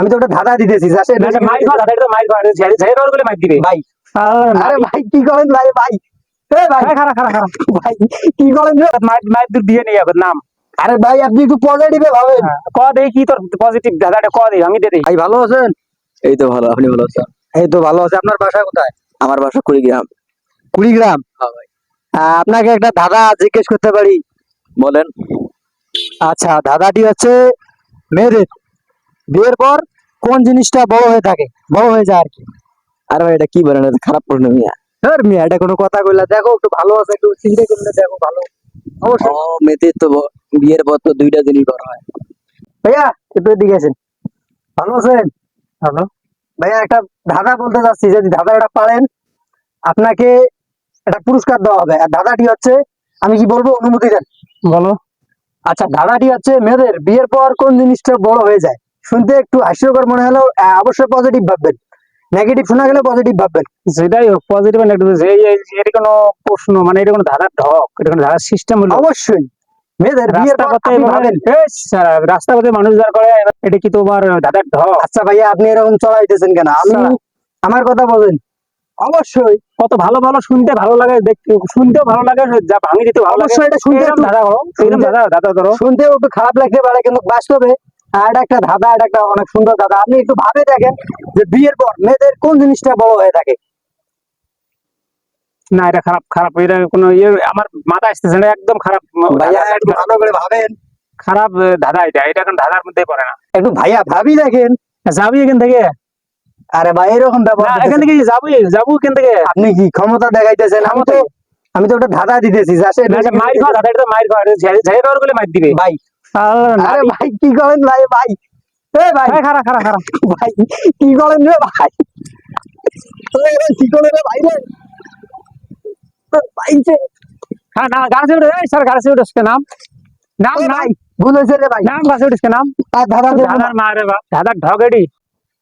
আমি তো ওটা ধাঁধা দিতেছি মাইক খাওয়া দাদা, এটা তো মাইক খাওয়া, ঝেড়ে খাওয়ার বলে মাইক দিবে ভাই। আরে ভাই কি করেন ভাই ভাই এ ভাই খারা খারা খারা ভাই কি করেন রে? মাইক মাইক দিয়ে নিয়ে যাবে নাম। আরে ভাই আপনি একটু পজিটিভে ভাবেন। ক দেই কি তোর পজিটিভ দাদাটা ক দেই আমি দিয়ে দেই। ভাই ভালো আছেন? এই তো ভালো, আপনি ভালো আছেন? এই তো ভালো আছে। আপনার বাসা কোথায়? আমার বাসা কুড়িগ্রাম। কুড়িগ্রাম। হ্যাঁ ভাই। আপনাকে একটা ধাঁধা জিজ্ঞেস করতে পারি? বলেন। আচ্ছা, ধাঁধাটি হচ্ছে মেয়েদের বিয়ের পর কোন জিনিসটা বড় হয়ে থাকে, বড় হয়ে যায় আর কি। আরে ভাই এটা কি বলেন, এটা খারাপ প্রশ্ন মিয়া। ধর মিয়া, এটা কোনো কথা কইলা? দেখো একটু ভালো আছে, একটু চিন্তা করলে দেখো ভালো। অবশ্যই ও মেয়েদের তো বিয়ের পর তো দুইটা জিনিস করা হয়। ভাইয়া একটু এদিকে আছেন। ভালো আছেন? হ্যালো ভাইয়া একটা ধাঁধা বলতে চাচ্ছি, যদি ধাঁধাটা পারেন আপনাকে একটা পুরস্কার দেওয়া হবে। আর ধাঁধাটি হচ্ছে, আমি কি বলবো অনুমতি দেন? বলো। আচ্ছা, ধাঁধাটি হচ্ছে মেয়েদের বিয়ের পর কোন জিনিসটা বড় হয়ে যায়। শুনতে একটু হাস্যকর মনে হলেও অবশ্যই পজিটিভ ভাববেন, নেগেটিভ শোনা গেলে পজিটিভ ভাববেন। যেটাই হোক পজিটিভ নেগেটিভ, এটা কোনো প্রশ্ন মানে এটা কোনো ধাঁধার ঢক, এটা কোনো ধাঁধার সিস্টেম হলো? অবশ্যই মেয়েদের বিয়ের রাস্তা পর পথে আপনি ভাবেন। রাস্তা পথে মানুষ যারা করে, এটা কি তোমার ধাঁধার ঢক? আচ্ছা ভাইয়া আপনি এরকম চলাইতেছেন কেন? আমি চালা। আমার কথা বলেন। অবশ্যই কত ভালো ভালো শুনতে ভালো লাগে, দেখতে শুনতেও ভালো লাগে, যা ভাঙি দিতে ভালো লাগে। অবশ্যই এটা শুনতে এরকম একটু- ধাঁধা করো, এরকম শুনতে- ধাঁধা করো। শুনতেও একটু খারাপ লাগতে পারে, কিন্তু বাস্তবে এটা একটা ধাঁধা, এটা একটা অনেক সুন্দর ধাঁধা। আপনি একটু ভাবে দেখেন যে বিয়ের পর মেয়েদের কোন জিনিসটা বড় হয়ে থাকে। না এটা খারাপ খারাপ, এটা কোনো আমার মাথা আসতেছে না, একদম খারাপ ভাইয়া একটু ভালো করে ভাবেন। খারাপ ধাঁধা, এটা এখন ধাঁধার মধ্যে পড়ে না। একটু ভাইয়া ভাবি দেখেন। যাবি এখান থেকে? আরে ভাই এরকম না ব্যবহার এখান করতেছেন। থেকে যাবো এখান থেকে। আপনি কি ক্ষমতা দেখাইতেছেন? আমি তো ওটা ধাঁধা দিতেছি মাইক খাওয়া দাদা, এটা তো মাইক খাওয়া, ঝেড়ে খাওয়ার বলে মাইক দিবে। ভাই। আরে ভাই কি করেন ভাই ভাই এ ভাই খারা খারা খারা ভাই কি করেন রে ভাই? কি করে রে ভাই রে? ভাই যে হ্যাঁ না গাছে উঠে স্যার, গাছে উঠে নাম নাম এ নাম ভাই ভুল হয়েছে রে ভাই। নাম গাছে উঠে নাম। আর ধাঁধা দেবো না। ধাঁধার মারে বা ধাঁধার ঢগেডি।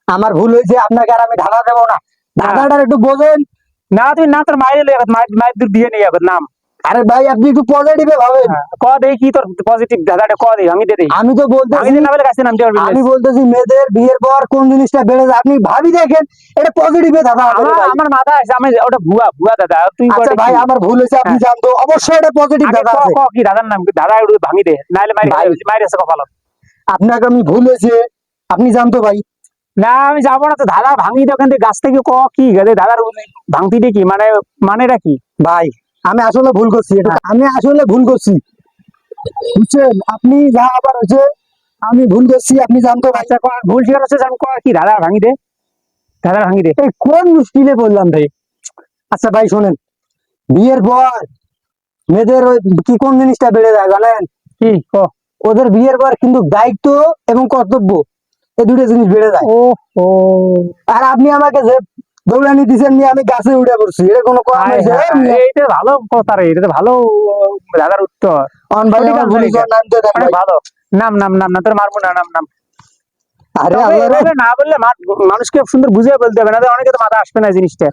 আমার ভুল হয়েছে, আপনাকে আর আমি ধাঁধা দেবো না। ধাঁধাটার একটু বোঝেন। না তুই না তোর মাইরে লিয়ে মাইর দূর দিয়ে নিয়ে যাবে নাম। আরে ভাই আপনি একটু পজিটিভে ভাবেন। ক দেই কি তোর পজিটিভ ধাঁধাটা ক দেই আমি দিয়ে দেই। আমি তো আমি বলতেছি, দিতে না বলে গাছে নাম দিয়ে পারবি না। আমি বলতেছি মেয়েদের বিয়ের পর কোন জিনিসটা বেড়ে যায়। আপনি ভাবি দেখেন, এটা পজিটিভে ধাঁধা হবে রে আমার ভাই। আমার মাথা আছে, আমি ওটা ভুয়া ভুয়া দাদা তুই আচ্ছা ভাই আমার ভুল হয়েছে, আপনি জানতো অবশ্যই এটা পজিটিভ ধাঁধা আছে। কি দাদার নাম কি দাদা একটু ভাঙি দে নাইলে মারি ভাই। মারি আছে কপাল। আপনাকে আমি ভুল হয়েছে, আপনি জানতো ভাই। না আমি যাবো না তো, দাদা ভাঙি দে ওখান থেকে গাছ থেকে ক কি গেলে দাদার ভাঙতি দিয়ে কি মানে মানেটা কি? ভাই আমি আসলে ভুল করছি, আমি আসলে ভুল করছি বুঝছেন। আপনি যা আবার হচ্ছে আমি ভুল করছি, আপনি জানতো ভাই। আচ্ছা ভুল স্বীকার হচ্ছে, আমি ক কি দাদা ভাঙি দে, দাদা ভাঙি দে। এই কোন মুশকিলে বললাম ভাই। আচ্ছা ভাই শোনেন, বিয়ের পর মেয়েদের ওই কি কোন জিনিসটা বেড়ে যায় জানেন? কি ক? ওদের বিয়ের পর কিন্তু দায়িত্ব এবং কর্তব্য, এই দুটো জিনিস বেড়ে যায়। ও ও আর আপনি আমাকে যে দৌড়ানি দিচ্ছেন নিয়ে আমি গাছে উঠে পড়ছি, এটা কোনো কম হয়েছে? এইটা ভালো কথা রে, এটা তো ভালো দাদার উত্তর। অন ভাই আমার ভুল হয়েছে, নাম দিয়ে দেন ভাই। ভালো নাম নাম নাম না তোর মারবো না নাম নাম। আরে তবে আল্লাহ রে। এভাবে না বললে মানুষকে সুন্দর বুঝিয়ে বলতে হবে, না অনেকে তো মাথা আসবে না জিনিসটা।